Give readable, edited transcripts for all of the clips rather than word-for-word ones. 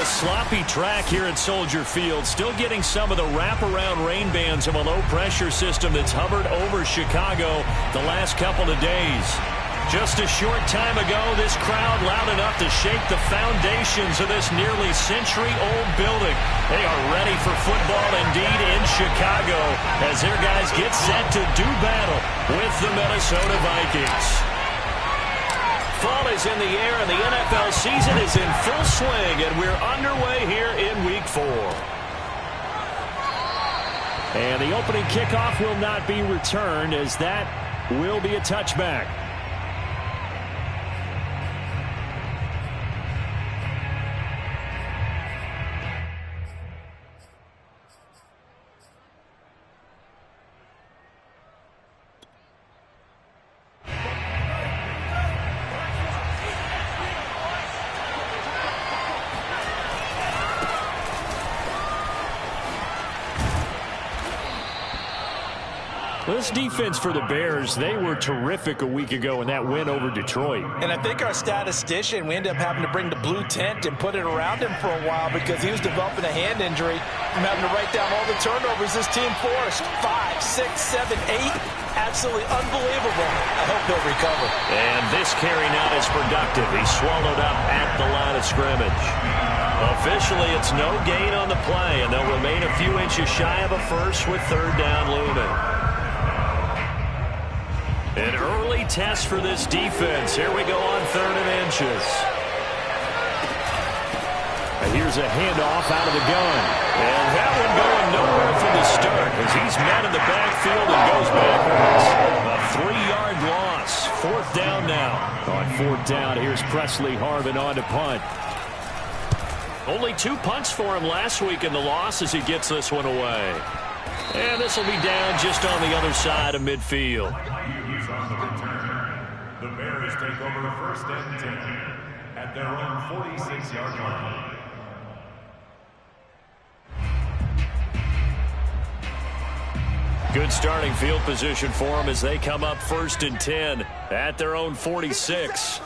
sloppy track here at Soldier Field. Still getting some of the wraparound rain bands of a low-pressure system that's hovered over Chicago the last couple of days. Just a short time ago, this crowd loud enough to shake the foundations of this nearly century-old building. They are ready for football indeed in Chicago as their guys get set to do battle with the Minnesota Vikings. Fall is in the air and the NFL season is in full swing, and we're underway here in Week 4. And the opening kickoff will not be returned, as that will be a touchback. This defense for the Bears, they were terrific a week ago in that win over Detroit. And I think our statistician, we ended up having to bring the blue tent and put it around him for a while because he was developing a hand injury from having to write down all the turnovers this team forced. 5, 6, 7, 8. Absolutely unbelievable. I hope he'll recover. And this carry now is productive. He's swallowed up at the line of scrimmage. Officially, it's no gain on the play, and they'll remain a few inches shy of a first with third down looming. An early test for this defense. Here we go on 3rd and inches. And here's a handoff out of the gun. And that one going nowhere from the start as he's met in the backfield and goes backwards. A 3-yard loss. 4th down now. On 4th down, here's Presley Harvin on to punt. Only 2 punts for him last week in the loss as he gets this one away. And this will be down just on the other side of midfield. On the return, the Bears take over 1st and 10 at their own 46-yard line. Good starting field position for them as they come up 1st and 10 at their own 46.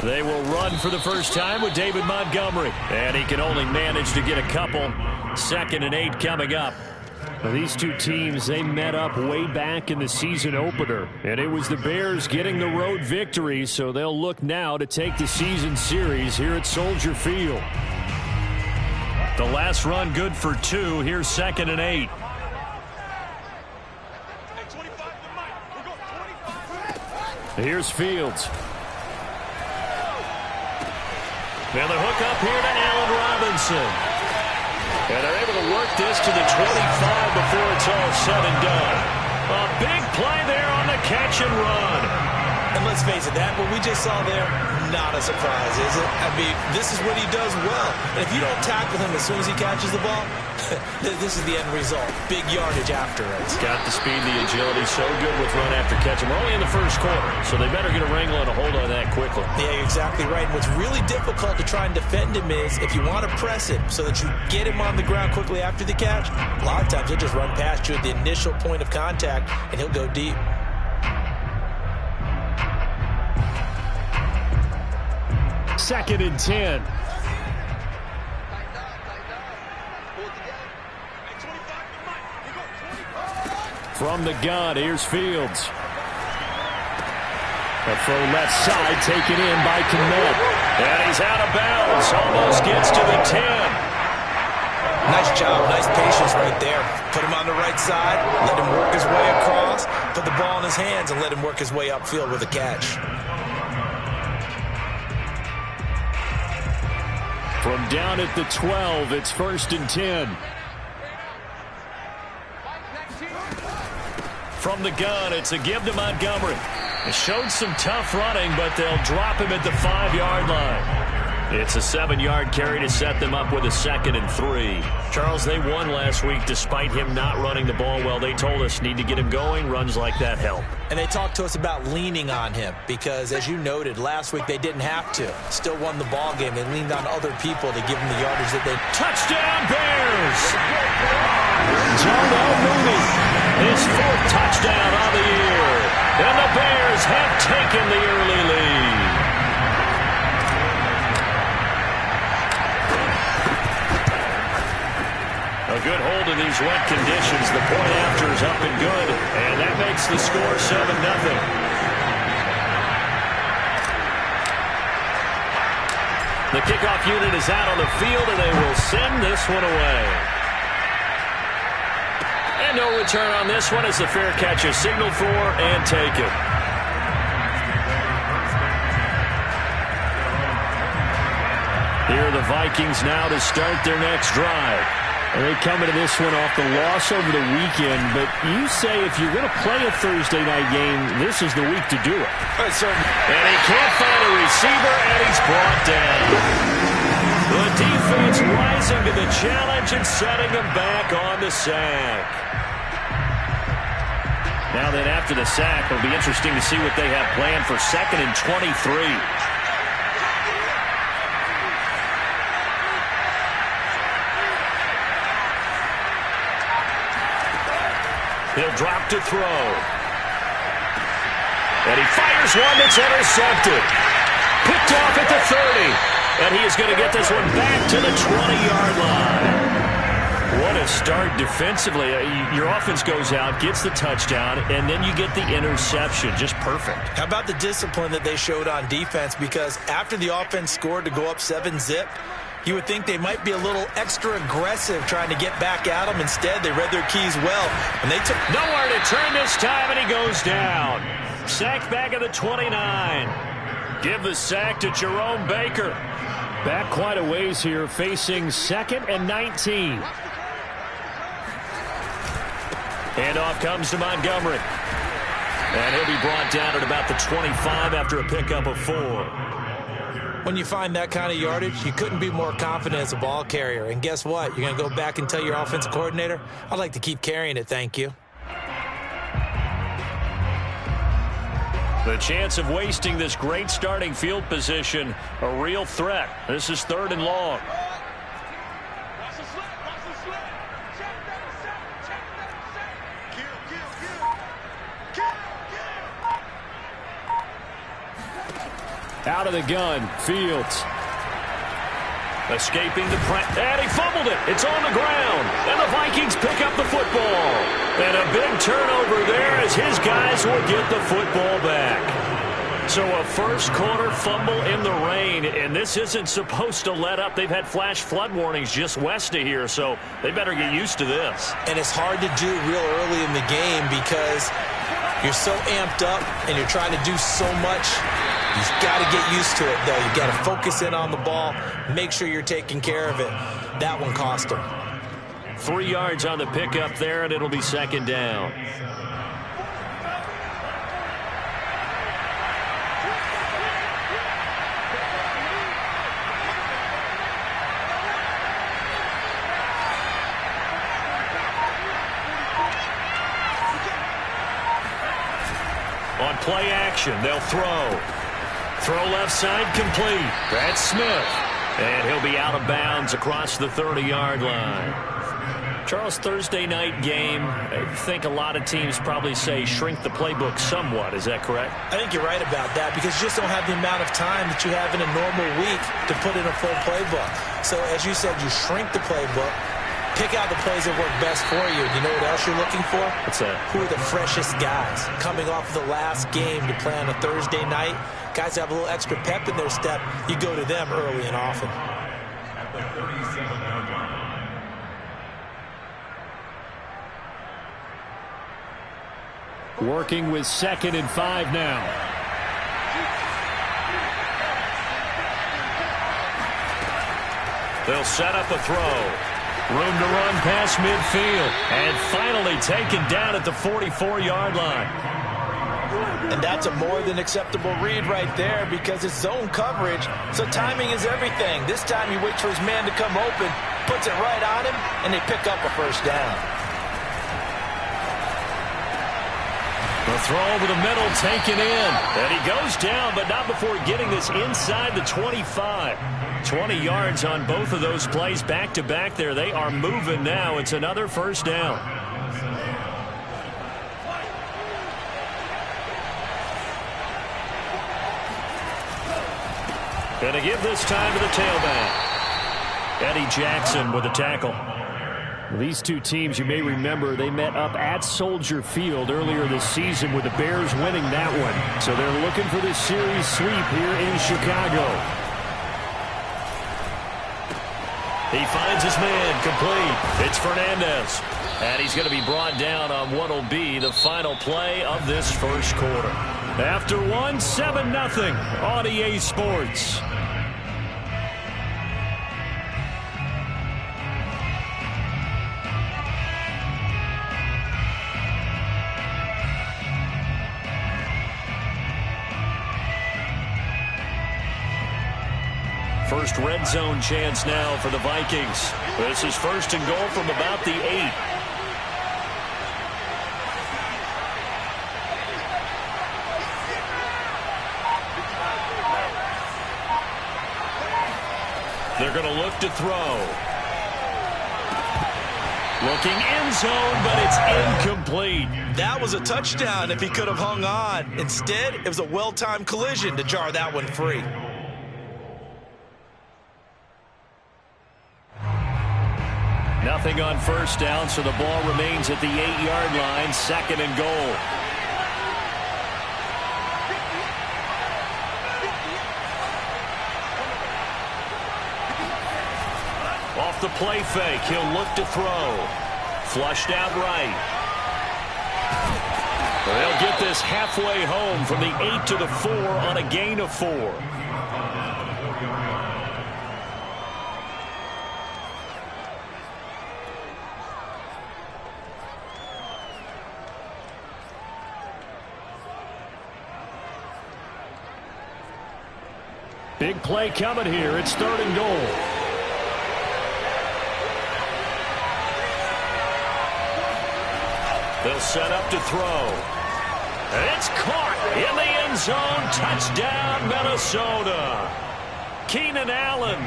They will run for the first time with David Montgomery, and he can only manage to get a couple. 2nd and 8 coming up. Now, these two teams, they met up way back in the season opener, and it was the Bears getting the road victory, so they'll look now to take the season series here at Soldier Field. The last run good for 2. Here's 2nd and 8. Here's Fields. Now the hook up here to Allen Robinson. And they're able to work this to the 25 before it's all said and done. A big play there on the catch and run. And let's face it, that what we just saw there, not a surprise, is it? I mean, this is what he does well. And if you don't tackle him as soon as he catches the ball, this is the end result. Big yardage after it. It's got the speed, the agility, so good with run after catch. We're only in the 1st quarter, so they better get a wrangle and a hold on that quickly. Yeah, you're exactly right. And what's really difficult to try and defend him is if you want to press him so that you get him on the ground quickly after the catch, a lot of times he'll just run past you at the initial point of contact, and he'll go deep. Second and 10. From the gun, here's Fields. A throw left side taken in by Kmet. And he's out of bounds. Almost gets to the 10. Nice job. Nice patience right there. Put him on the right side. Let him work his way across. Put the ball in his hands and let him work his way upfield with a catch. From down at the 12, it's 1st and 10. From the gun, it's a give to Montgomery. It showed some tough running, but they'll drop him at the 5-yard line. It's a 7-yard carry to set them up with a 2nd and 3. Charles, they won last week despite him not running the ball well. They told us need to get him going. Runs like that help. And they talked to us about leaning on him because, as you noted, last week they didn't have to. Still won the ball game. They leaned on other people to give them the yardage that they... Touchdown, Bears! Darnell Mooney, his 4th touchdown on the year. And the Bears have taken the early lead. A good hold of these wet conditions. The point after is up and good, and that makes the score 7-0. The kickoff unit is out on the field, and they will send this one away. And no return on this one as the fair catch is signaled for and taken. Here are the Vikings now to start their next drive. And they come into this one off the loss over the weekend, but you say if you're going to play a Thursday night game, this is the week to do it. And he can't find a receiver, and he's brought down. The defense rising to the challenge and setting him back on the sack. Now then, after the sack, it'll be interesting to see what they have planned for 2nd and 23. He'll drop to throw. And he fires one that's intercepted. Picked off at the 30. And he is going to get this one back to the 20-yard line. What a start defensively. Your offense goes out, gets the touchdown, and then you get the interception. Just perfect. How about the discipline that they showed on defense? Because after the offense scored to go up 7-zip, you would think they might be a little extra aggressive trying to get back at them. Instead, they read their keys well, and they took nowhere to turn this time, and he goes down. Sacked back at the 29. Give the sack to Jerome Baker. Back quite a ways here, facing 2nd and 19. Handoff comes to Montgomery. And he'll be brought down at about the 25 after a pickup of 4. When you find that kind of yardage, you couldn't be more confident as a ball carrier. And guess what? You're going to go back and tell your offensive coordinator, I'd like to keep carrying it, thank you. The chance of wasting this great starting field position, a real threat. This is 3rd and long. Out of the gun, Fields. Escaping the press, and he fumbled it. It's on the ground, and the Vikings pick up the football. And a big turnover there as his guys will get the football back. So a first-quarter fumble in the rain, and this isn't supposed to let up. They've had flash flood warnings just west of here, so they better get used to this. And it's hard to do real early in the game because you're so amped up and you're trying to do so much. You've got to get used to it, though. You've got to focus in on the ball, make sure you're taking care of it. That one cost him. 3 yards on the pickup there, and it'll be 2nd down. On play action, they'll throw. Throw left side complete. That's Smith. And he'll be out of bounds across the 30-yard line. Charles, Thursday night game, I think a lot of teams probably say shrink the playbook somewhat. Is that correct? I think you're right about that because you just don't have the amount of time that you have in a normal week to put in a full playbook. So, as you said, you shrink the playbook. Pick out the plays that work best for you. You know what else you're looking for? What's that? Who are the freshest guys coming off of the last game to play on a Thursday night? Guys have a little extra pep in their step. You go to them early and often. At the 37-yard line. Working with 2nd and 5 now. They'll set up a throw. Room to run past midfield. And finally taken down at the 44-yard line. And that's a more than acceptable read right there because it's zone coverage, so timing is everything. This time he waits for his man to come open, puts it right on him, and they pick up a first down. The throw over the middle taken in. And he goes down, but not before getting this inside the 25. 20 yards on both of those plays back-to-back there. They are moving now. It's another first down. Going to give this time to the tailback. Eddie Jackson with a tackle. These two teams, you may remember, they met up at Soldier Field earlier this season with the Bears winning that one. So they're looking for this series sweep here in Chicago. He finds his man complete. It's Fernandez. And he's going to be brought down on what will be the final play of this first quarter. After one, 7-0 on EA Sports. First red zone chance now for the Vikings. This is first and goal from about the 8. They're going to look to throw. Looking end zone, but it's incomplete. That was a touchdown if he could have hung on. Instead, it was a well-timed collision to jar that one free. Nothing on first down, so the ball remains at the 8-yard line, second and goal. Off the play fake, he'll look to throw. Flushed out right. They'll get this halfway home from the 8 to the 4 on a gain of 4. Big play coming here. It's third and goal. They'll set up to throw. And it's caught in the end zone. Touchdown, Minnesota. Keenan Allen,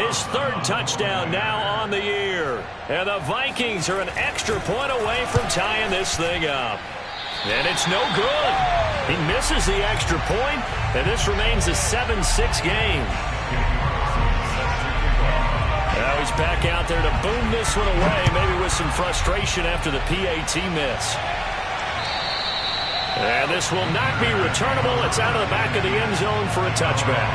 his third touchdown now on the year. And the Vikings are an extra point away from tying this thing up. And it's no good. He misses the extra point, and this remains a 7-6 game. Now he's back out there to boom this one away, maybe with some frustration after the PAT miss. And this will not be returnable. It's out of the back of the end zone for a touchback.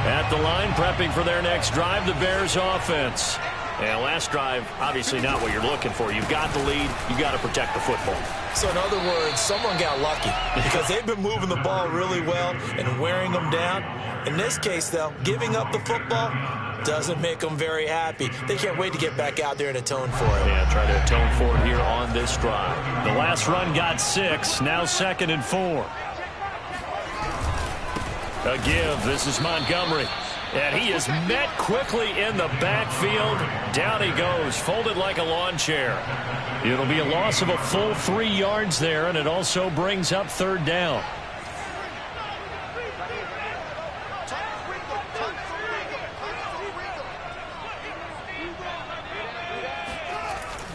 At the line, prepping for their next drive, the Bears offense. And last drive, obviously not what you're looking for. You've got the lead. You've got to protect the football. So in other words, someone got lucky because they've been moving the ball really well and wearing them down. In this case, though, giving up the football doesn't make them very happy. They can't wait to get back out there and atone for it. Yeah, try to atone for it here on this drive. The last run got 6. Now second and 4. A give. This is Montgomery. And he is met quickly in the backfield. Down he goes, folded like a lawn chair. It'll be a loss of a full 3 yards there, and it also brings up third down.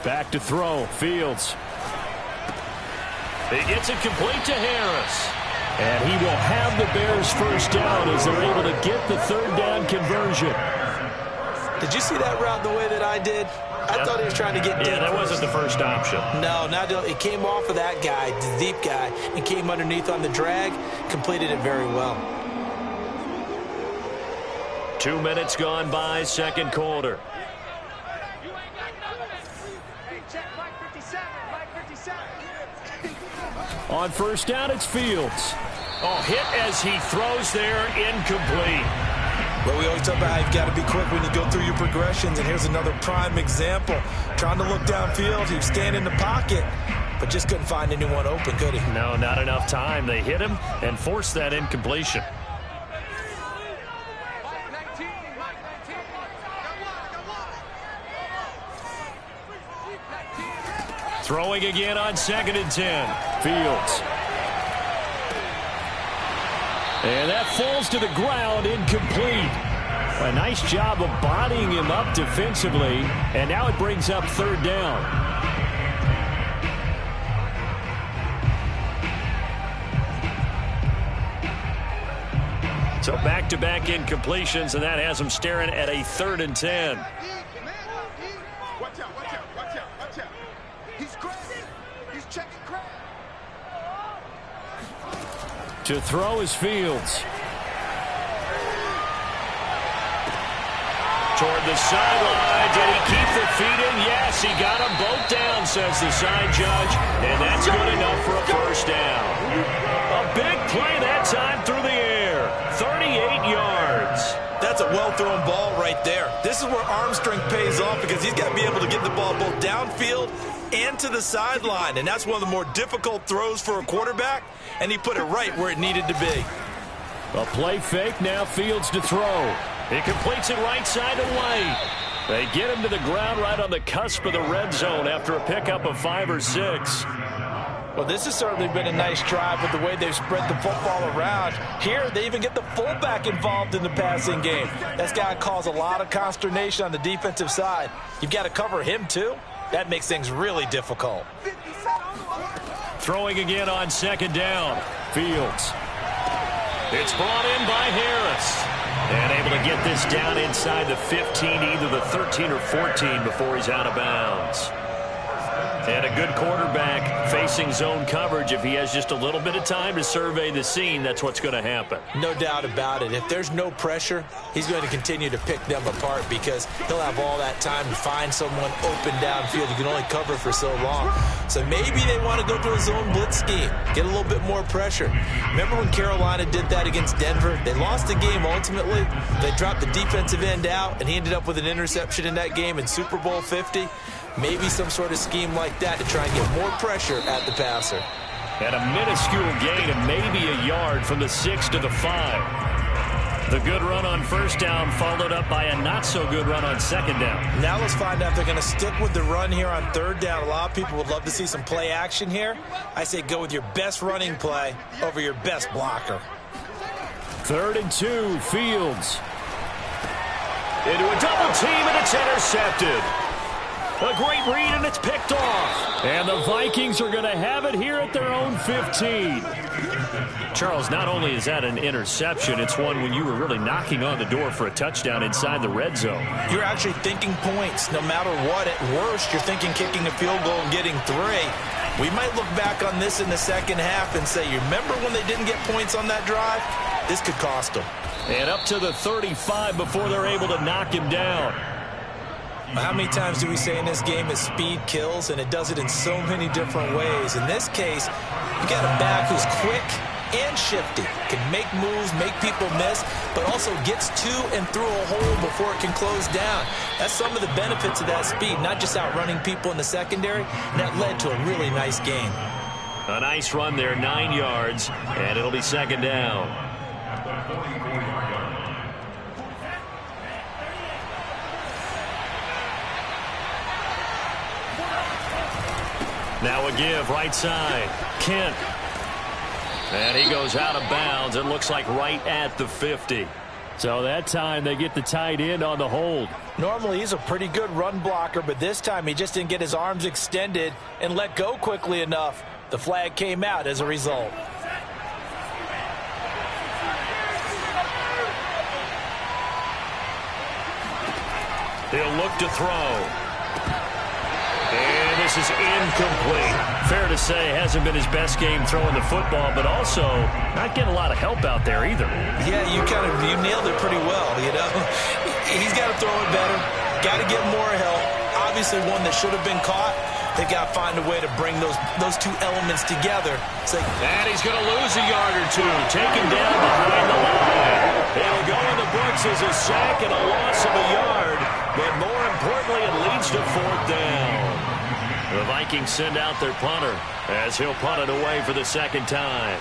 Back to throw, Fields. He gets it complete to Harris. And he will have the Bears first down as they're able to get the third down conversion. Did you see that route the way that I did? I thought he was trying to get deep. Yeah, that wasn't the first option. No, it came off of that guy, the deep guy, and came underneath on the drag, completed it very well. 2 minutes gone by, second quarter. On first down, it's Fields. Oh, hit as he throws there, incomplete. Well, we always talk about how you've got to be quick when you go through your progressions, and here's another prime example. Trying to look downfield, he was standing in the pocket, but just couldn't find anyone open, could he? No, not enough time. They hit him and forced that incompletion. Throwing again on second and 10. Fields. And that falls to the ground, incomplete. A nice job of bodying him up defensively, and now it brings up third down. So back-to-back incompletions, and that has them staring at a 3rd and 10. Watch out, watch out, watch out, watch out. He's crazy. He's checking crap. To throw is Fields. Toward the sideline. Did he keep the feet in? Yes, he got them both down, says the side judge. And that's good enough for a first down. A big play that time through the air. 38 yards. That's a well-thrown ball right there. This is where arm strength pays off because he's got to be able to get the ball both downfield and to the sideline. And that's one of the more difficult throws for a quarterback. And he put it right where it needed to be. A play fake, now Fields to throw. He completes it right side to White. They get him to the ground right on the cusp of the red zone after a pickup of 5 or 6. Well, this has certainly been a nice drive with the way they've spread the football around. Here, they even get the fullback involved in the passing game. That's got to cause a lot of consternation on the defensive side. You've got to cover him, too. That makes things really difficult. Throwing again on 2nd down. Fields. It's brought in by Harris. And able to get this down inside the 15, either the 13 or 14 before he's out of bounds. And a good quarterback facing zone coverage. If he has just a little bit of time to survey the scene, that's what's going to happen. No doubt about it. If there's no pressure, he's going to continue to pick them apart because he'll have all that time to find someone open downfield. You can only cover for so long. So maybe they want to go to a zone blitz scheme, get a little bit more pressure. Remember when Carolina did that against Denver? They lost the game ultimately. They dropped the defensive end out, and he ended up with an interception in that game in Super Bowl 50. Maybe some sort of scheme like that to try and get more pressure at the passer. And a minuscule gain of maybe a yard from the 6 to the 5. The good run on 1st down followed up by a not-so-good run on 2nd down. Now let's find out if they're going to stick with the run here on 3rd down. A lot of people would love to see some play action here. I say go with your best running play over your best blocker. 3rd and 2, Fields. Into a double team, and it's intercepted. A great read, and it's picked off. And the Vikings are going to have it here at their own 15. Charles, not only is that an interception, it's one when you were really knocking on the door for a touchdown inside the red zone. You're actually thinking points. No matter what, at worst, you're thinking kicking a field goal and getting 3. We might look back on this in the second half and say, you remember when they didn't get points on that drive? This could cost them. And up to the 35 before they're able to knock him down. How many times do we say in this game that speed kills, and it does it in so many different ways? In this case, you got a back who's quick and shifty, can make moves, make people miss, but also gets to and through a hole before it can close down. That's some of the benefits of that speed, not just outrunning people in the secondary, and that led to a really nice game. A nice run there, 9 yards, and it'll be 2nd down. Now a give, right side. Kent. And he goes out of bounds. It looks like right at the 50. So that time they get the tight end on the hold. Normally he's a pretty good run blocker, but this time he just didn't get his arms extended and let go quickly enough. The flag came out as a result. He'll look to throw. And this is incomplete. Fair to say, hasn't been his best game throwing the football, but also not getting a lot of help out there either. Yeah, you nailed it pretty well, you know. He's got to throw it better. Got to get more help. Obviously one that should have been caught. They've got to find a way to bring those two elements together. And he's going to lose a yard or two. Taken down behind the line. It'll go in the books as a sack and a loss of a yard. But more importantly, it leads to 4th down. The Vikings send out their punter as he'll punt it away for the 2nd time.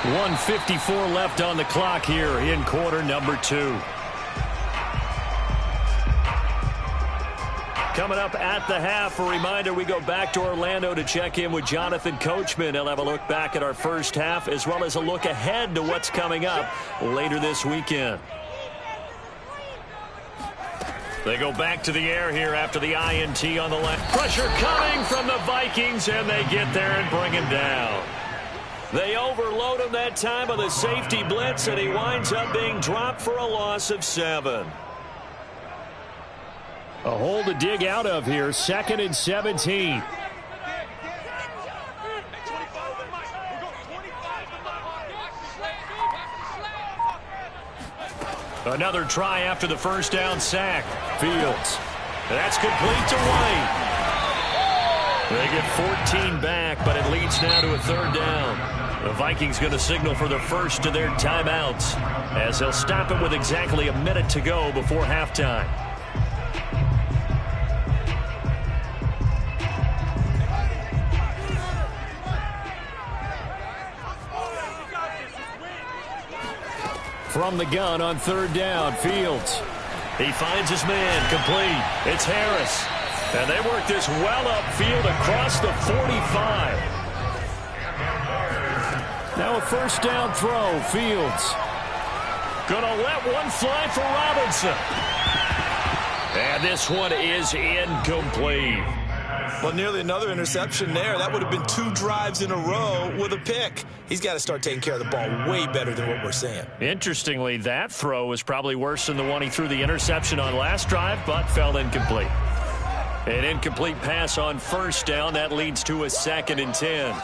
.154 left on the clock here in quarter number 2. Coming up at the half, a reminder, we go back to Orlando to check in with Jonathan Coachman. He'll have a look back at our first half as well as a look ahead to what's coming up later this weekend. They go back to the air here after the INT on the left. Pressure coming from the Vikings, and they get there and bring him down. They overload him that time on the safety blitz, and he winds up being dropped for a loss of 7. A hole to dig out of here, 2nd and 17. Another try after the first down sack. Fields. That's complete to White. They get 14 back, but it leads now to a 3rd down. The Vikings going to signal for the first of their timeouts as they'll stop it with exactly a minute to go before halftime. From the gun on 3rd down, Fields. He finds his man, complete. It's Harris. And they work this well upfield across the 45. Now a 1st down throw, Fields. Gonna let one fly for Robinson. And this one is incomplete. Well, nearly another interception there. That would have been 2 drives in a row with a pick. He's got to start taking care of the ball way better than what we're seeing. Interestingly, that throw was probably worse than the one he threw the interception on last drive, but fell incomplete. An incomplete pass on 1st down. That leads to a 2nd and 10.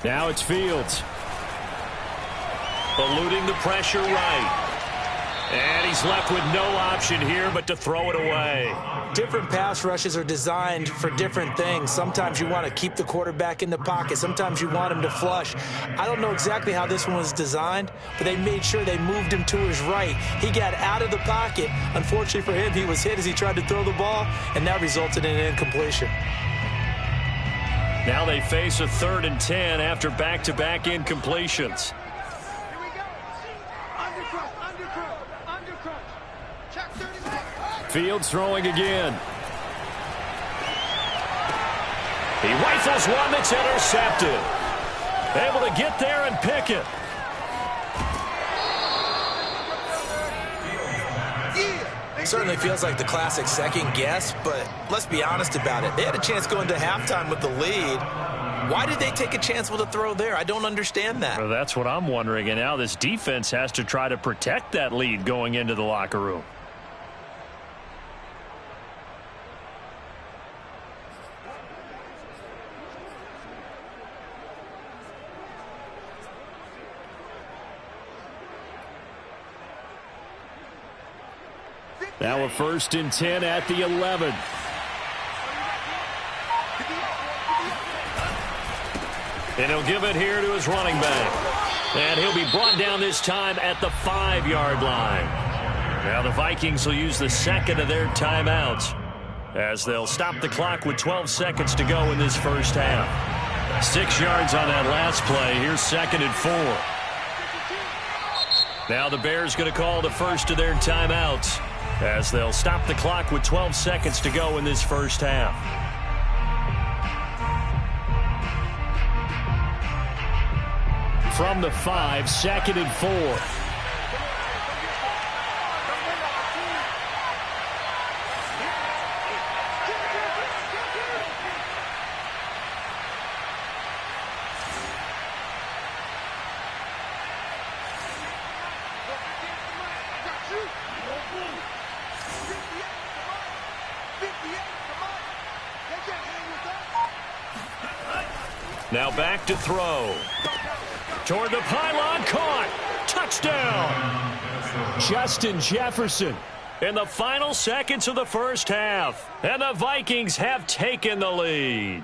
Now it's Fields. Eluding the pressure right. And he's left with no option here but to throw it away. Different pass rushes are designed for different things. Sometimes you want to keep the quarterback in the pocket. Sometimes you want him to flush. I don't know exactly how this one was designed, but they made sure they moved him to his right. He got out of the pocket. Unfortunately for him, he was hit as he tried to throw the ball, and that resulted in an incompletion. Now they face a 3rd and 10 after back-to-back incompletions. Fields throwing again. He rifles one that's intercepted. Able to get there and pick it. Certainly feels like the classic second guess, but let's be honest about it. They had a chance going to halftime with the lead. Why did they take a chance with a throw there? I don't understand that. Well, that's what I'm wondering, and now this defense has to try to protect that lead going into the locker room. Now a 1st and 10 at the 11. And he'll give it here to his running back. And he'll be brought down this time at the 5-yard line. Now the Vikings will use the 2nd of their timeouts as they'll stop the clock with 12 seconds to go in this first half. 6 yards on that last play. Here's 2nd and 4. Now the Bears going to call the first of their timeouts as they'll stop the clock with 12 seconds to go in this first half. From the 5, 2nd and 4. Now back to throw. Toward the pylon, caught. Touchdown. Justin Jefferson in the final seconds of the first half. And the Vikings have taken the lead.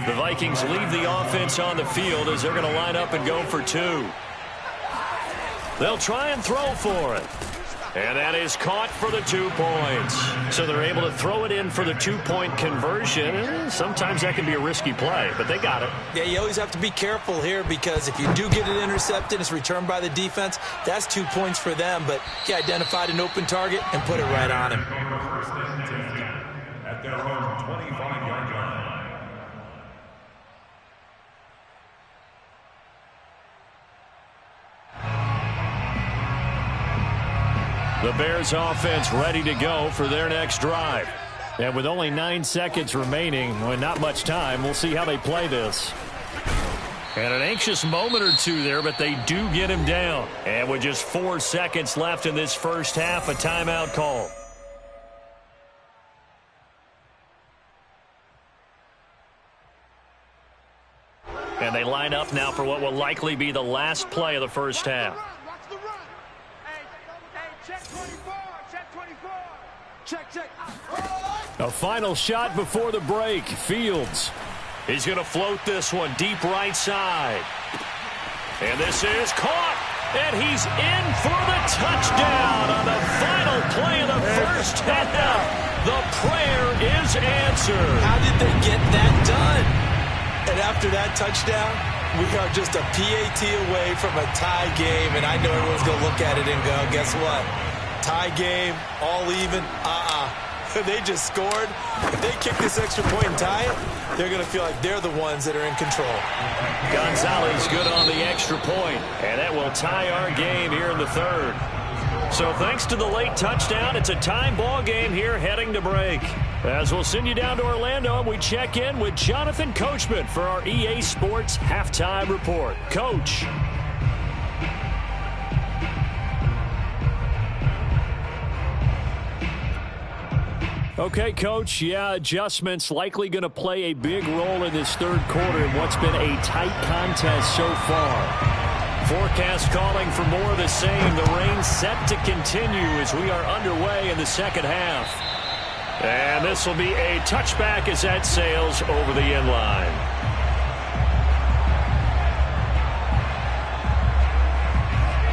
The Vikings leave the offense on the field as they're going to line up and go for 2. They'll try and throw for it. And that is caught for the 2 points. So they're able to throw it in for the 2-point conversion. Sometimes that can be a risky play, but they got it. Yeah, you always have to be careful here because if you do get it intercepted, it's returned by the defense. That's 2 points for them, but he identified an open target and put it right on him. At their own 25-yard line. The Bears offense ready to go for their next drive. And with only 9 seconds remaining, well, not much time, we'll see how they play this. And an anxious moment or two there, but they do get him down. And with just 4 seconds left in this first half, a timeout call. And they line up now for what will likely be the last play of the first half. Watch the run. Hey, check 24. Check 24. Check. A final shot before the break. Fields. He's going to float this one deep right side. And this is caught. And he's in for the touchdown on the final play of the first half. The prayer is answered. How did they get that done? And after that touchdown, we are just a PAT away from a tie game. And I know everyone's going to look at it and go, guess what? Tie game, all even, They just scored. If they kick this extra point and tie it, they're going to feel like they're the ones that are in control. Gonzalez good on the extra point, and that will tie our game here in the third. So thanks to the late touchdown, it's a time ball game here heading to break. As we'll send you down to Orlando, and we check in with Jonathan Coachman for our EA Sports Halftime Report. Coach. Okay, Coach, adjustments likely going to play a big role in this third quarter in what's been a tight contest so far. Forecast calling for more of the same. The rain set to continue as we are underway in the second half. And this will be a touchback as that sails over the end line.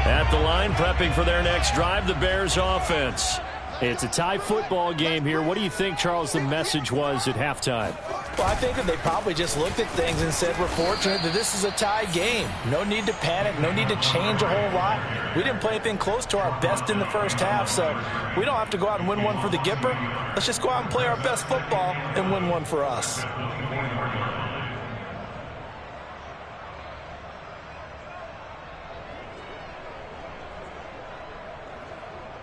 At the line, prepping for their next drive, the Bears offense. It's a tie football game here. What do you think, Charles, the message was at halftime? Well, I think that they probably just looked at things and said, we're fortunate that this is a tie game. No need to panic. No need to change a whole lot. We didn't play anything close to our best in the first half, so we don't have to go out and win one for the Gipper. Let's just go out and play our best football and win one for us.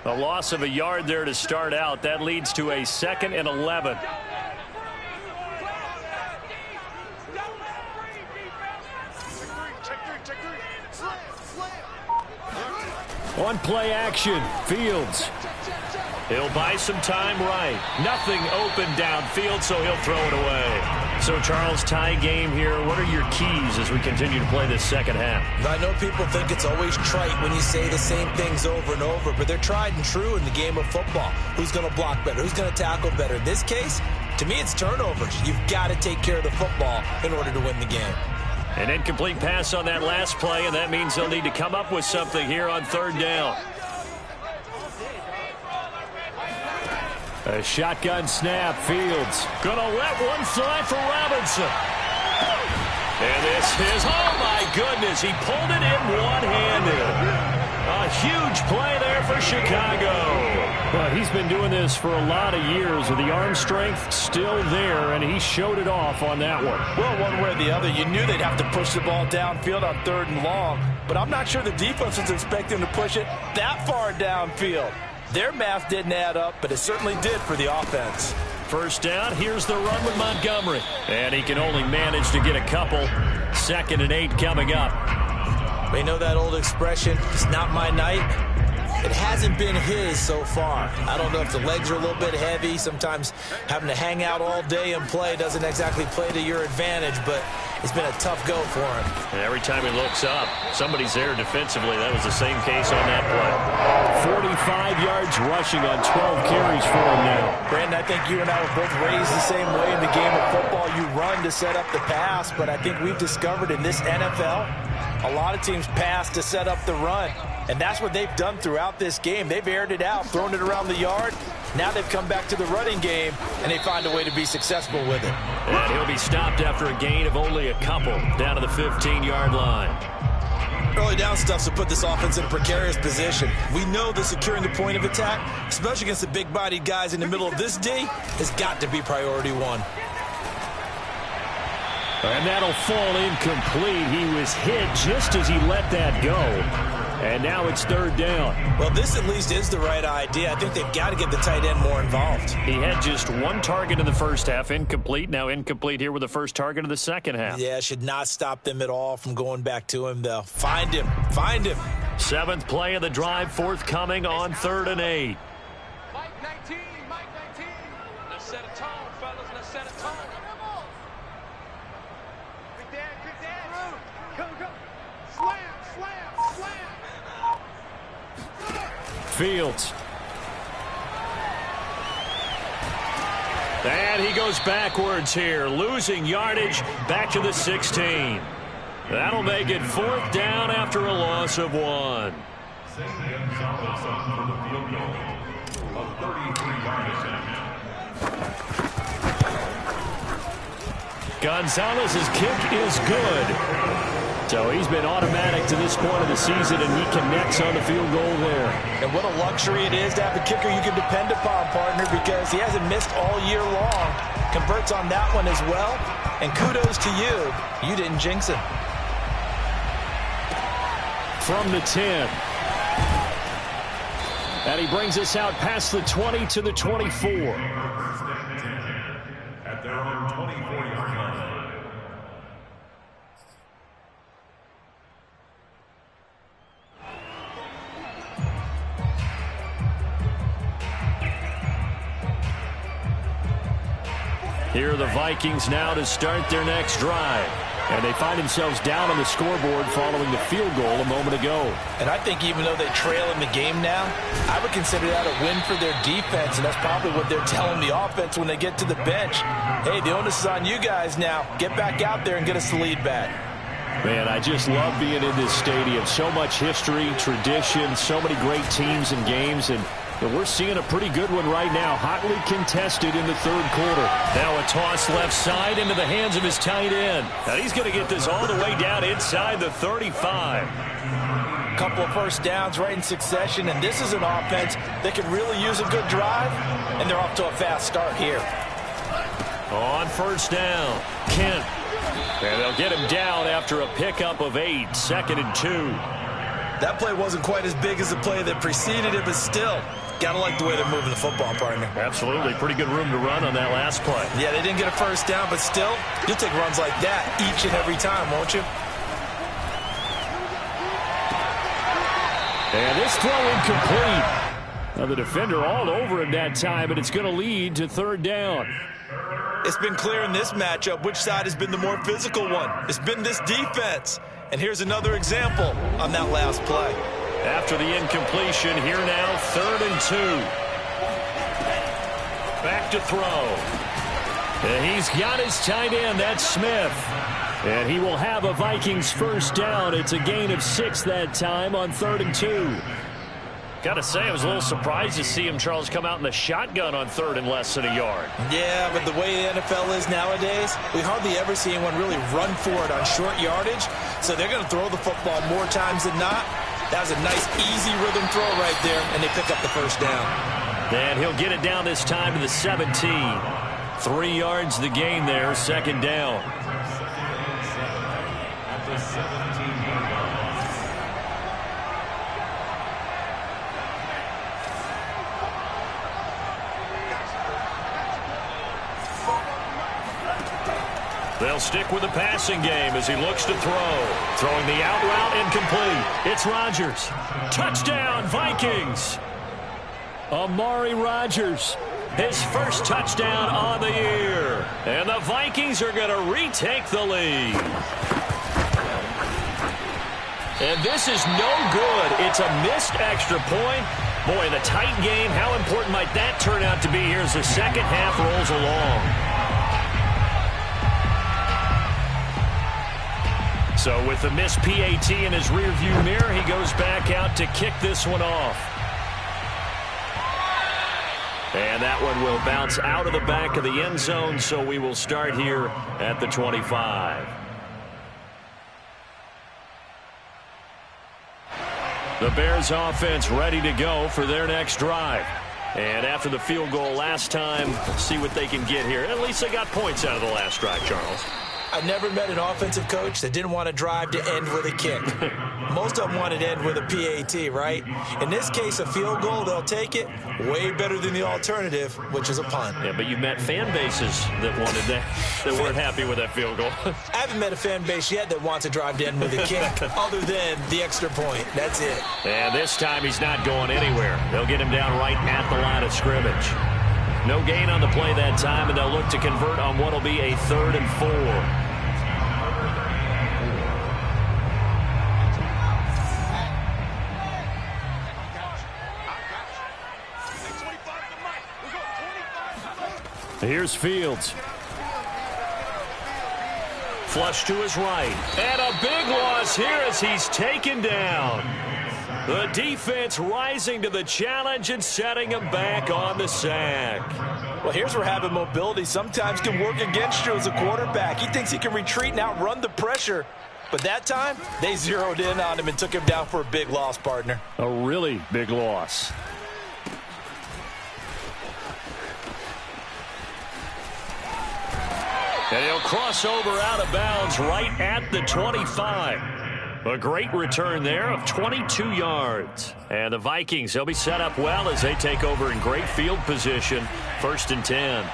A loss of a yard there to start out. That leads to a 2nd and 11. On play action, Fields. He'll buy some time right. Nothing open downfield, so he'll throw it away. So, Charles, tie game here. What are your keys as we continue to play this second half? I know people think it's always trite when you say the same things over and over, but they're tried and true in the game of football. Who's going to block better? Who's going to tackle better? In this case, to me, it's turnovers. You've got to take care of the football in order to win the game. An incomplete pass on that last play, and that means they'll need to come up with something here on third down. A shotgun snap. Fields gonna let one fly for Robinson. And this is, oh my goodness, he pulled it in one-handed. A huge play there for Chicago. But he's been doing this for a lot of years with the arm strength still there, and he showed it off on that one. Well, one way or the other, you knew they'd have to push the ball downfield on 3rd and long, but I'm not sure the defense was expecting to push it that far downfield. Their math didn't add up, but it certainly did for the offense. First down, here's the run with Montgomery. And he can only manage to get a couple. 2nd and 8 coming up. We know that old expression, it's not my night. It hasn't been his so far. I don't know if the legs are a little bit heavy. Sometimes having to hang out all day and play doesn't exactly play to your advantage, but it's been a tough go for him. And every time he looks up, somebody's there defensively. That was the same case on that play. 45 yards rushing on 12 carries for him now. Brandon, I think you and I were both raised the same way in the game of football. You run to set up the pass, but I think we've discovered in this NFL, a lot of teams pass to set up the run. And that's what they've done throughout this game. They've aired it out, thrown it around the yard. Now they've come back to the running game, and they find a way to be successful with it. And he'll be stopped after a gain of only a couple down to the 15-yard line. Early down stuff to put this offense in a precarious position. We know that securing the point of attack, especially against the big-bodied guys in the middle of this D, has got to be priority one. And that'll fall incomplete. He was hit just as he let that go. And now it's third down. Well, this at least is the right idea. I think they've got to get the tight end more involved. He had just one target in the first half, incomplete. Now incomplete here with the first target of the second half. Yeah, should not stop them at all from going back to him, though. Find him. Find him. Seventh play of the drive forthcoming on 3rd and 8. Mike 19, Mike 19. Let's set a tone, fellas. Let's set a tone. Good dad. Go. Slam. Fields. And he goes backwards here, losing yardage back to the 16. That'll make it 4th down after a loss of 1. Gonzalez's kick is good. So he's been automatic to this point of the season, and he connects on the field goal there. And what a luxury it is to have a kicker you can depend upon, partner, because he hasn't missed all year long. Converts on that one as well. And kudos to you. You didn't jinx him. From the 10. And he brings us out past the 20 to the 24. At their own 24-yard line. Here are the Vikings now to start their next drive. And they find themselves down on the scoreboard following the field goal a moment ago. And I think even though they trail in the game now, I would consider that a win for their defense, and that's probably what they're telling the offense when they get to the bench. Hey, the onus is on you guys now. Get back out there and get us the lead back. Man, I just love being in this stadium. So much history, tradition, so many great teams and games, and we're seeing a pretty good one right now, hotly contested in the 3rd quarter. Now a toss left side into the hands of his tight end. Now he's going to get this all the way down inside the 35. Couple of first downs right in succession, and this is an offense that could really use a good drive, and they're off to a fast start here. On 1st down, Kent. And they'll get him down after a pickup of 8, 2nd and 2. That play wasn't quite as big as the play that preceded it, but still, gotta like the way they're moving the football, partner. Absolutely. Pretty good room to run on that last play. Yeah, they didn't get a first down, but still, you'll take runs like that each and every time, won't you? And this throw incomplete. Now the defender all over him that time, but it's going to lead to 3rd down. It's been clear in this matchup which side has been the more physical one. It's been this defense. And here's another example on that last play. After the incompletion, here now, 3rd and 2. Back to throw. And he's got his tight end, that's Smith. And he will have a Vikings first down. It's a gain of 6 that time on 3rd and 2. Got to say, I was a little surprised to see him, Charles, come out in the shotgun on 3rd and less than a yard. Yeah, but the way the NFL is nowadays, we hardly ever see anyone really run for it on short yardage. So they're going to throw the football more times than not. That was a nice, easy rhythm throw right there, and they pick up the first down. And he'll get it down this time to the 17. 3 yards the gain there, 2nd down. At the 17-yard line. They'll stick with the passing game as he looks to throw. Throwing the out route incomplete. It's Rodgers. Touchdown, Vikings. Amari Rodgers, his first touchdown on the year. And the Vikings are going to retake the lead. And this is no good. It's a missed extra point. Boy, in a tight game, how important might that turn out to be here as the second half rolls along? So with the missed PAT in his rearview mirror, he goes back out to kick this one off. And that one will bounce out of the back of the end zone, so we will start here at the 25. The Bears offense ready to go for their next drive. And after the field goal last time, see what they can get here. At least they got points out of the last drive, Charles. I never met an offensive coach that didn't want to drive to end with a kick. Most of them wanted to end with a PAT, right? In this case, a field goal, they'll take it. Way better than the alternative, which is a punt. Yeah, but you've met fan bases that wanted that weren't happy with that field goal. I haven't met a fan base yet that wants to drive to end with a kick other than the extra point. That's it. And this time he's not going anywhere. They'll get him down right at the line of scrimmage. No gain on the play that time, and they'll look to convert on what will be a 3rd and 4. Here's Fields. Flush to his right. And a big loss here as he's taken down. The defense rising to the challenge and setting him back on the sack. Well, here's where having mobility sometimes can work against you as a quarterback. He thinks he can retreat and outrun the pressure. But that time, they zeroed in on him and took him down for a big loss, partner. A really big loss. And he'll cross over out of bounds right at the 25. A great return there of 22 yards. And the Vikings, they'll be set up well as they take over in great field position. 1st and 10.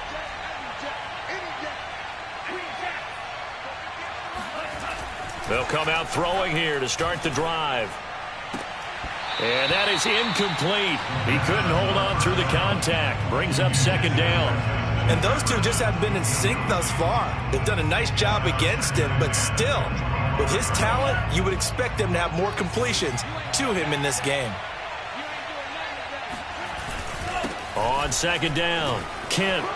They'll come out throwing here to start the drive. And that is incomplete. He couldn't hold on through the contact. Brings up 2nd down. And those two just haven't been in sync thus far. They've done a nice job against him, but still, with his talent, you would expect them to have more completions to him in this game. On 2nd down, Kent.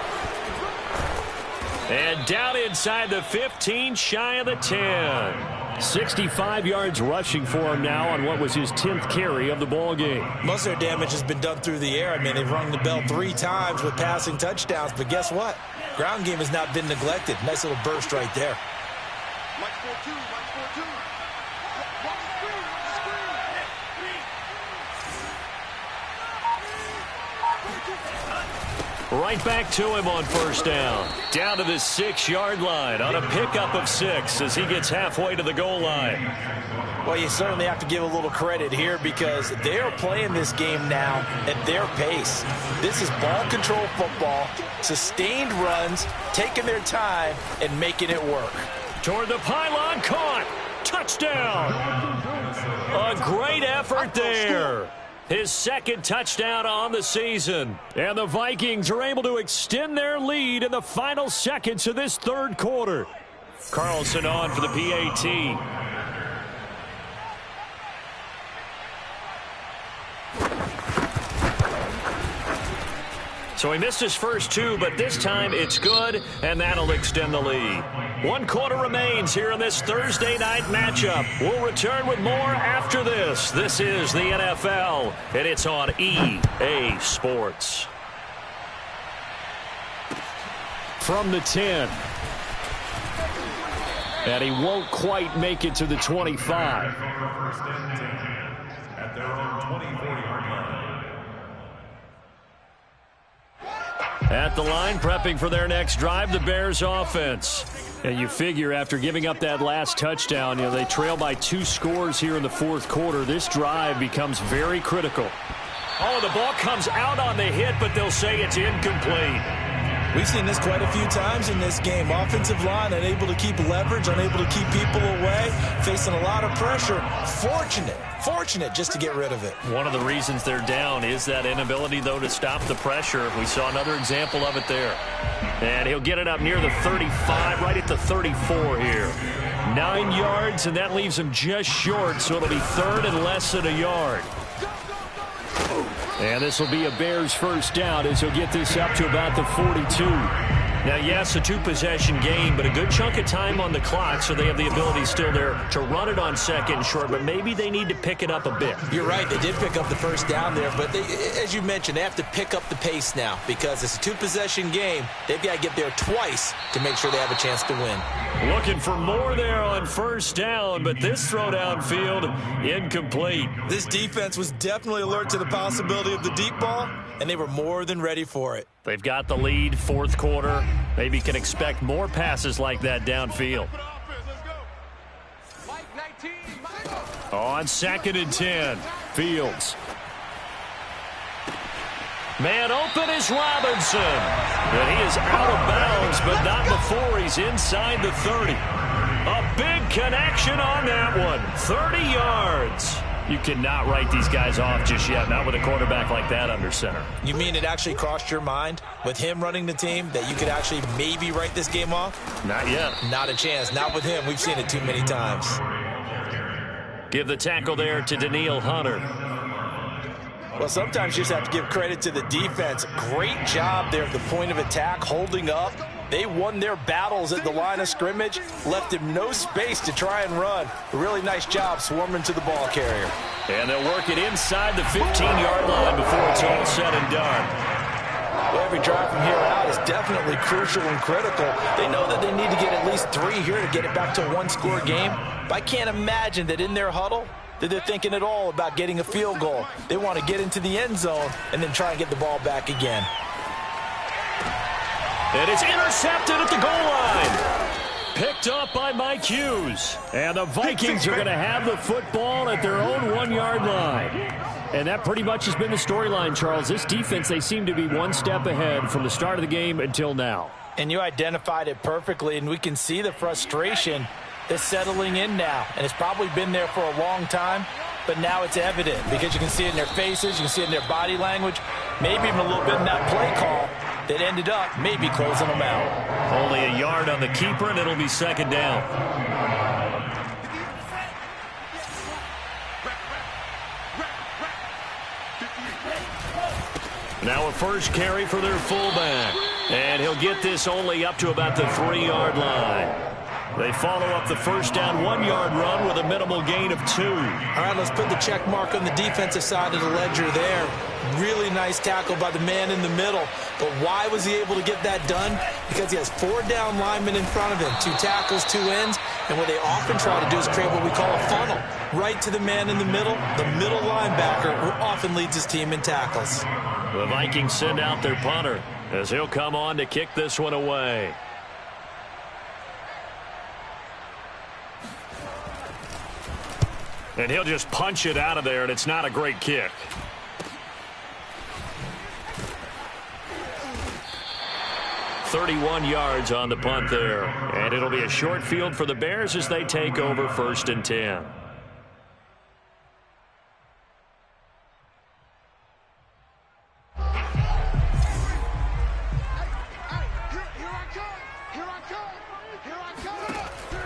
And down inside the 15, shy of the 10. 65 yards rushing for him now on what was his 10th carry of the ball game. Most of their damage has been done through the air. I mean, they've rung the bell 3 times with passing touchdowns, but guess what? Ground game has not been neglected. Nice little burst right there. Right back to him on 1st down. Down to the 6-yard line on a pickup of 6 as he gets halfway to the goal line. Well, you certainly have to give a little credit here because they are playing this game now at their pace. This is ball control football, sustained runs, taking their time, and making it work. Toward the pylon, caught. Touchdown. A great effort there. His 2nd touchdown on the season. And the Vikings are able to extend their lead in the final seconds of this 3rd quarter. Carlson on for the PAT. So he missed his first 2, but this time it's good, and that'll extend the lead. 1 quarter remains here in this Thursday night matchup. We'll return with more after this. This is the NFL, and it's on EA Sports. From the 10. And he won't quite make it to the 25. At their own 24-yard line. At the line, prepping for their next drive, the Bears offense. And you figure after giving up that last touchdown, they trail by 2 scores here in the 4th quarter. This drive becomes very critical. Oh, the ball comes out on the hit, but they'll say it's incomplete. We've seen this quite a few times in this game. Offensive line unable to keep leverage, unable to keep people away, facing a lot of pressure. Fortunate just to get rid of it. One of the reasons they're down is that inability, though, to stop the pressure. We saw another example of it there. And he'll get it up near the 35, right at the 34 here. 9 yards, and that leaves him just short, so it'll be 3rd and less than a yard. And this will be a Bears 1st down as he'll get this up to about the 42. Now, yes, a 2-possession game, but a good chunk of time on the clock, so they have the ability still there to run it on 2nd and short, but maybe they need to pick it up a bit. You're right. They did pick up the 1st down there, but as you mentioned, they have to pick up the pace now because it's a 2-possession game. They've got to get there twice to make sure they have a chance to win. Looking for more there on 1st down, but this throw downfield incomplete. This defense was definitely alert to the possibility of the deep ball, and they were more than ready for it. They've got the lead, fourth quarter. Maybe can expect more passes like that downfield. On 2nd and 10, Fields. Man open is Robinson. And he is out of bounds, but not before he's inside the 30. A big connection on that one. 30 yards. You cannot write these guys off just yet, not with a quarterback like that under center. You mean it actually crossed your mind with him running the team that you could actually maybe write this game off? Not yet. Not a chance. Not with him. We've seen it too many times. Give the tackle there to Daniil Hunter. Well, sometimes you just have to give credit to the defense. Great job there at the point of attack, holding up. They won their battles at the line of scrimmage, left him no space to try and run. A really nice job swarming to the ball carrier. And they'll work it inside the 15-yard line before it's all said and done. Well, every drive from here out is definitely crucial and critical. They know that they need to get at least 3 here to get it back to a one-score game. But I can't imagine that in their huddle that they're thinking at all about getting a field goal. They want to get into the end zone and then try and get the ball back again. And it's intercepted at the goal line. Picked up by Mike Hughes. And the Vikings are going to have the football at their own 1-yard line. And that pretty much has been the storyline, Charles. This defense, they seem to be one step ahead from the start of the game until now. And you identified it perfectly, and we can see the frustration that's settling in now. And it's probably been there for a long time, but now it's evident because you can see it in their faces, you can see it in their body language, maybe even a little bit in that play call that ended up maybe closing them out. Only a yard on the keeper, and it'll be 2nd down. Now a first carry for their fullback. And he'll get this only up to about the 3-yard line. They follow up the first down 1-yard run with a minimal gain of 2. All right, let's put the check mark on the defensive side of the ledger there. Really nice tackle by the man in the middle. But why was he able to get that done? Because he has 4 down linemen in front of him, 2 tackles, 2 ends. And what they often try to do is create what we call a funnel. Right to the man in the middle linebacker, who often leads his team in tackles. The Vikings send out their punter as he'll come on to kick this one away. And he'll just punch it out of there, and it's not a great kick. "31 yards on the punt there. And it'll be a short field for the Bears as they take over 1st and 10.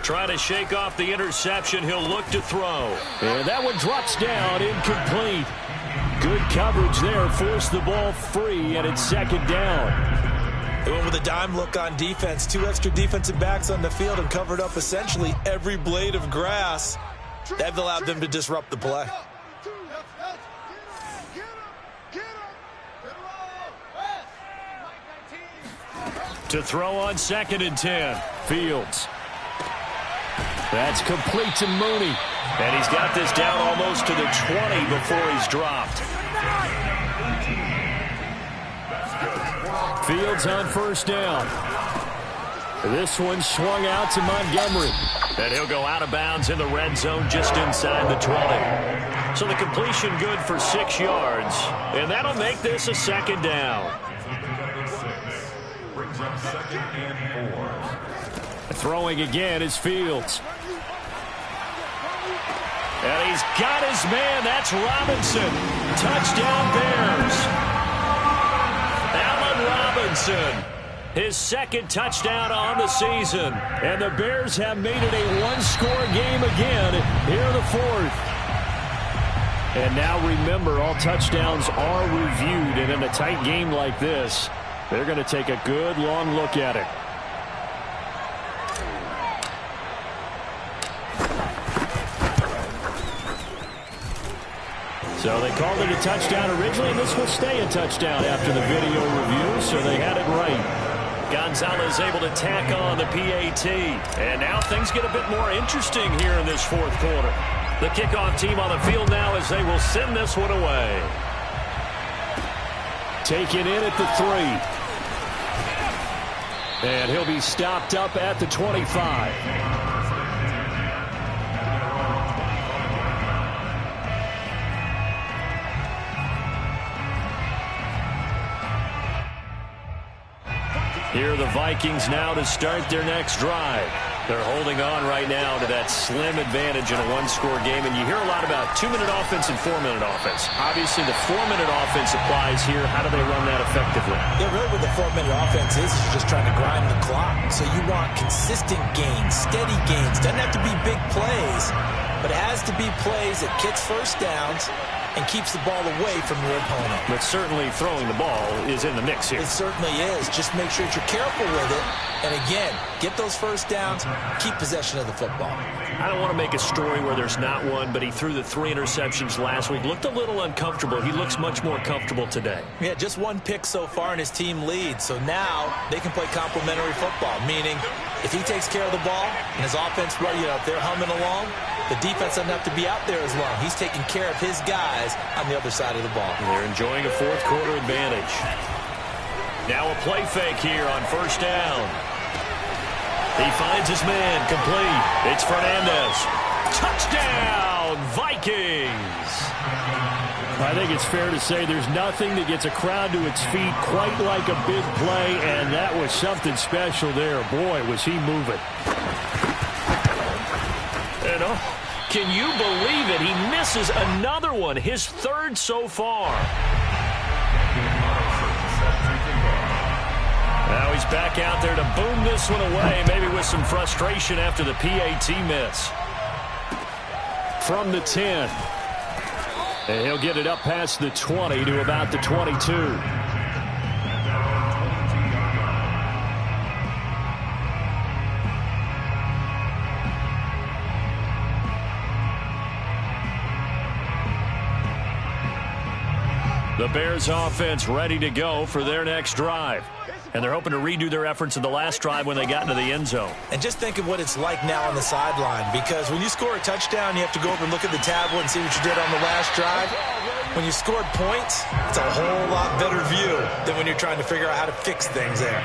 Trying to shake off the interception. He'll look to throw. And that one drops down, incomplete. Good coverage there. Forced the ball free, and it's 2nd down. They went with a dime look on defense. 2 extra defensive backs on the field and covered up essentially every blade of grass. That allowed them to disrupt the play. To throw on 2nd and 10. Fields. That's complete to Mooney. And he's got this down almost to the 20 before he's dropped. Fields on 1st down. This one swung out to Montgomery. And he'll go out of bounds in the red zone just inside the 20. So the completion good for 6 yards. And that'll make this a 2nd down. Brings up 2nd and 4. Throwing again is Fields. And he's got his man. That's Robinson. Touchdown Bears. Allen Robinson. His 2nd touchdown on the season. And the Bears have made it a one-score game again here in the 4th. And now remember, all touchdowns are reviewed. And in a tight game like this, they're going to take a good long look at it. So they called it a touchdown originally, and this will stay a touchdown after the video review, so they had it right. Gonzalez able to tack on the PAT. And now things get a bit more interesting here in this 4th quarter. The kickoff team on the field now as they will send this one away. Taken in at the 3. And he'll be stopped up at the 25. Here are the Vikings now to start their next drive. They're holding on right now to that slim advantage in a one-score game. And you hear a lot about 2-minute offense and 4-minute offense. Obviously, the 4-minute offense applies here. How do they run that effectively? Yeah, really what the 4-minute offense is you're just trying to grind the clock. So you want consistent gains, steady gains. Doesn't have to be big plays, but it has to be plays that gets first downs and keeps the ball away from your opponent. But certainly throwing the ball is in the mix here. It certainly is. Just make sure that you're careful with it. And again, get those first downs, keep possession of the football. I don't want to make a story where there's not one, but he threw the 3 interceptions last week. Looked a little uncomfortable. He looks much more comfortable today. Yeah, just 1 pick so far and his team leads. So now they can play complementary football, meaning if he takes care of the ball and his offense, if they're humming along, the defense doesn't have to be out there as long. He's taking care of his guys on the other side of the ball. They're enjoying a fourth-quarter advantage. Now a play fake here on first down. He finds his man complete. It's Fernandez. Touchdown, Vikings! I think it's fair to say there's nothing that gets a crowd to its feet quite like a big play, and that was something special there. Boy, was he moving. Can you believe it? He misses another one, his 3rd so far. Now he's back out there to boom this one away, maybe with some frustration after the PAT miss. From the 10. And he'll get it up past the 20 to about the 22. The Bears offense ready to go for their next drive. And they're hoping to redo their efforts in the last drive when they got into the end zone. And just think of what it's like now on the sideline, because when you score a touchdown, you have to go over and look at the tablet and see what you did on the last drive. When you scored points, it's a whole lot better view than when you're trying to figure out how to fix things there.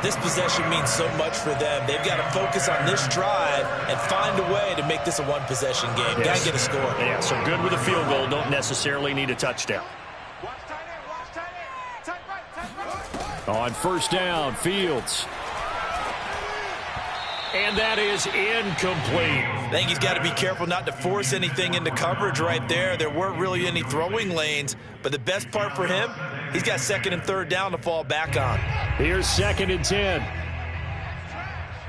This possession means so much for them. They've got to focus on this drive and find a way to make this a one-possession game. Got to get a score. Yeah, so good with a field goal. Don't necessarily need a touchdown. On first down, Fields. And that is incomplete. I think he's got to be careful not to force anything into coverage right there. There weren't really any throwing lanes, but the best part for him, he's got 2nd and 3rd down to fall back on. Here's 2nd and 10.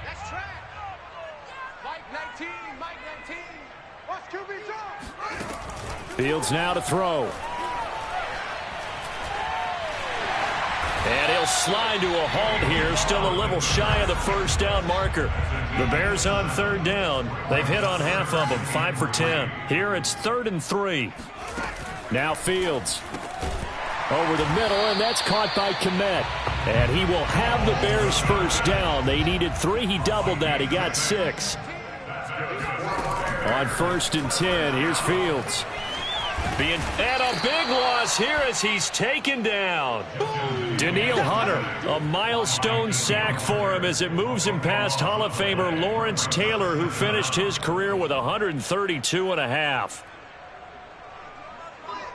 That's track. Mike 19, Mike 19. Watch QB drop. Fields now to throw. And he'll slide to a halt here, still a little shy of the first down marker. The Bears on 3rd down. They've hit on half of them, 5 for 10. Here it's 3rd and 3. Now Fields over the middle, and that's caught by Kmet. And he will have the Bears first down. They needed 3. He doubled that. He got 6. On 1st and 10, here's Fields. And a big loss here as he's taken down. Daniil Hunter, a milestone sack for him as it moves him past Hall of Famer Lawrence Taylor, who finished his career with 132.5.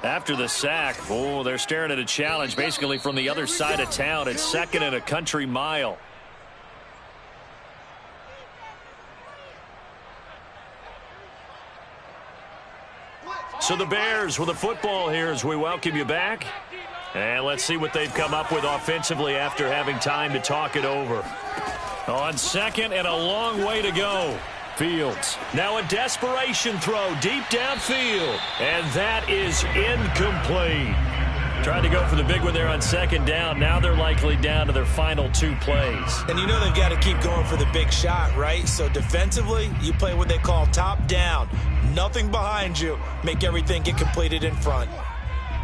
After the sack, they're staring at a challenge basically from the other side of town. It's 2nd and a country mile. So the Bears with the football here as we welcome you back. And let's see what they've come up with offensively after having time to talk it over. On 2nd and a long way to go. Fields. Now a desperation throw deep downfield. And that is incomplete. Tried to go for the big one there on 2nd down. Now they're likely down to their final 2 plays. And you know they've got to keep going for the big shot, right? So defensively, you play what they call top down. Nothing behind you. Make everything get completed in front.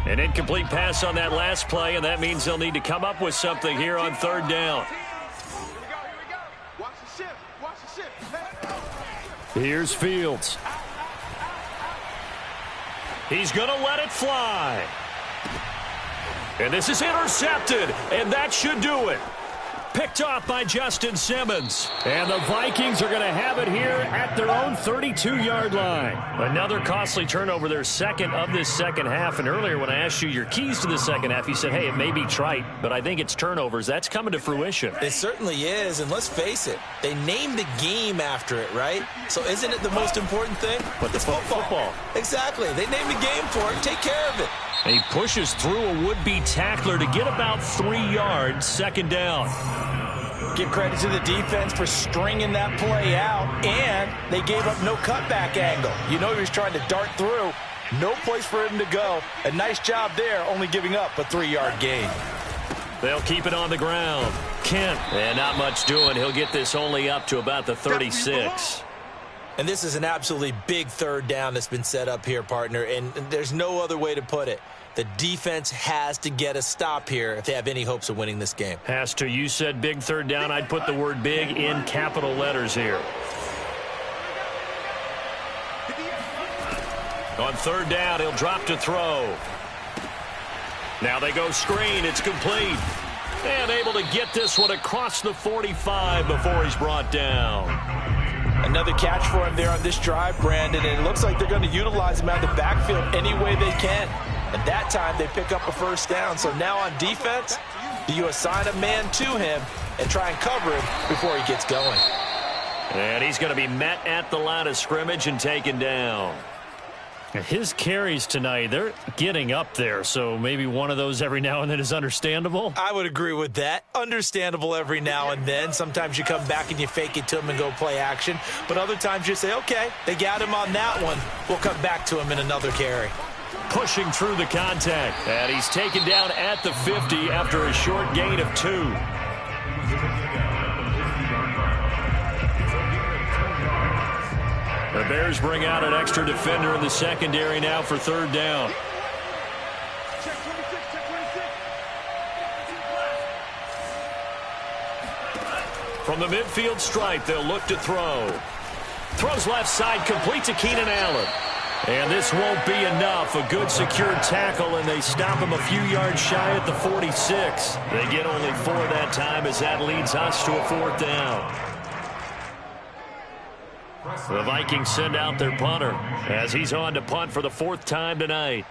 An incomplete pass on that last play, and that means they'll need to come up with something here on 3rd down. Here we go. Watch the shift. Watch the shift. Here's Fields. He's going to let it fly. And this is intercepted, and that should do it. Picked off by Justin Simmons. And the Vikings are going to have it here at their own 32-yard line. Another costly turnover, their second of this second half. And earlier when I asked you your keys to the second half, you said, hey, it may be trite, but I think it's turnovers. That's coming to fruition. It certainly is, and let's face it, they named the game after it, right? So isn't it the most important thing? But it's football. Exactly. They named the game for it. Take care of it. He pushes through a would-be tackler to get about 3 yards, second down. Give credit to the defense for stringing that play out, and they gave up no cutback angle. You know he was trying to dart through. No place for him to go. A nice job there, only giving up a 3-yard gain. They'll keep it on the ground. Kent, and not much doing. He'll get this only up to about the 36. And this is an absolutely big third down that's been set up here, partner, and there's no other way to put it. The defense has to get a stop here if they have any hopes of winning this game. Has to. You said big third down. I'd put the word big in capital letters here. On third down, he'll drop to throw. Now they go screen. It's complete. And able to get this one across the 45 before he's brought down. Another catch for him there on this drive, Brandon, and it looks like they're going to utilize him out of the backfield any way they can. And that time they pick up a first down. So now on defense, do you assign a man to him and try and cover him before he gets going? And he's going to be met at the line of scrimmage and taken down. His carries tonight, they're getting up there, so maybe one of those every now and then is understandable. I would agree with that. Understandable every now and then. Sometimes you come back and you fake it to him and go play action. But other times you say, okay, they got him on that one. We'll come back to him in another carry. Pushing through the contact. And he's taken down at the 50 after a short gain of 2. The Bears bring out an extra defender in the secondary now for third down. From the midfield stripe, they'll look to throw. Throws left side, complete to Keenan Allen. And this won't be enough. A good secured tackle, and they stop him a few yards shy at the 46. They get only 4 that time as that leads us to a fourth down. The Vikings send out their punter as he's on to punt for the 4th time tonight.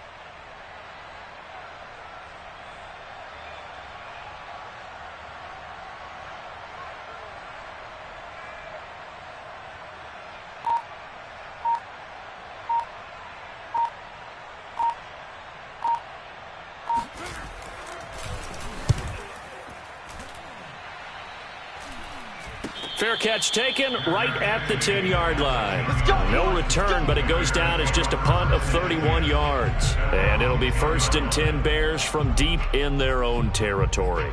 Fair catch taken right at the 10-yard line. No return, but it goes down as just a punt of 31 yards. And it'll be 1st and 10 Bears from deep in their own territory.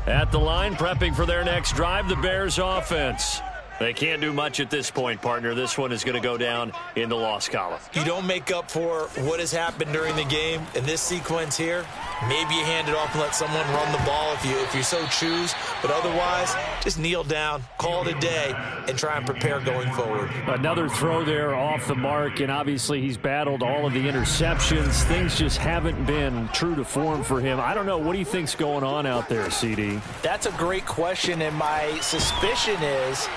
At the line, prepping for their next drive, the Bears offense. They can't do much at this point, partner. This one is going to go down in the loss column. You don't make up for what has happened during the game in this sequence here. Maybe you hand it off and let someone run the ball if you so choose. But otherwise, just kneel down, call it a day, and try and prepare going forward. Another throw there off the mark, and obviously he's battled all of the interceptions. Things just haven't been true to form for him. I don't know. What do you think's going on out there, CD? That's a great question, and my suspicion is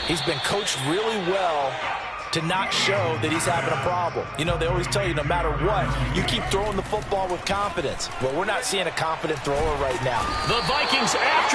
he's been coached really well to not show that he's having a problem. You know, they always tell you no matter what, you keep throwing the football with confidence. Well, we're not seeing a confident thrower right now. The Vikings after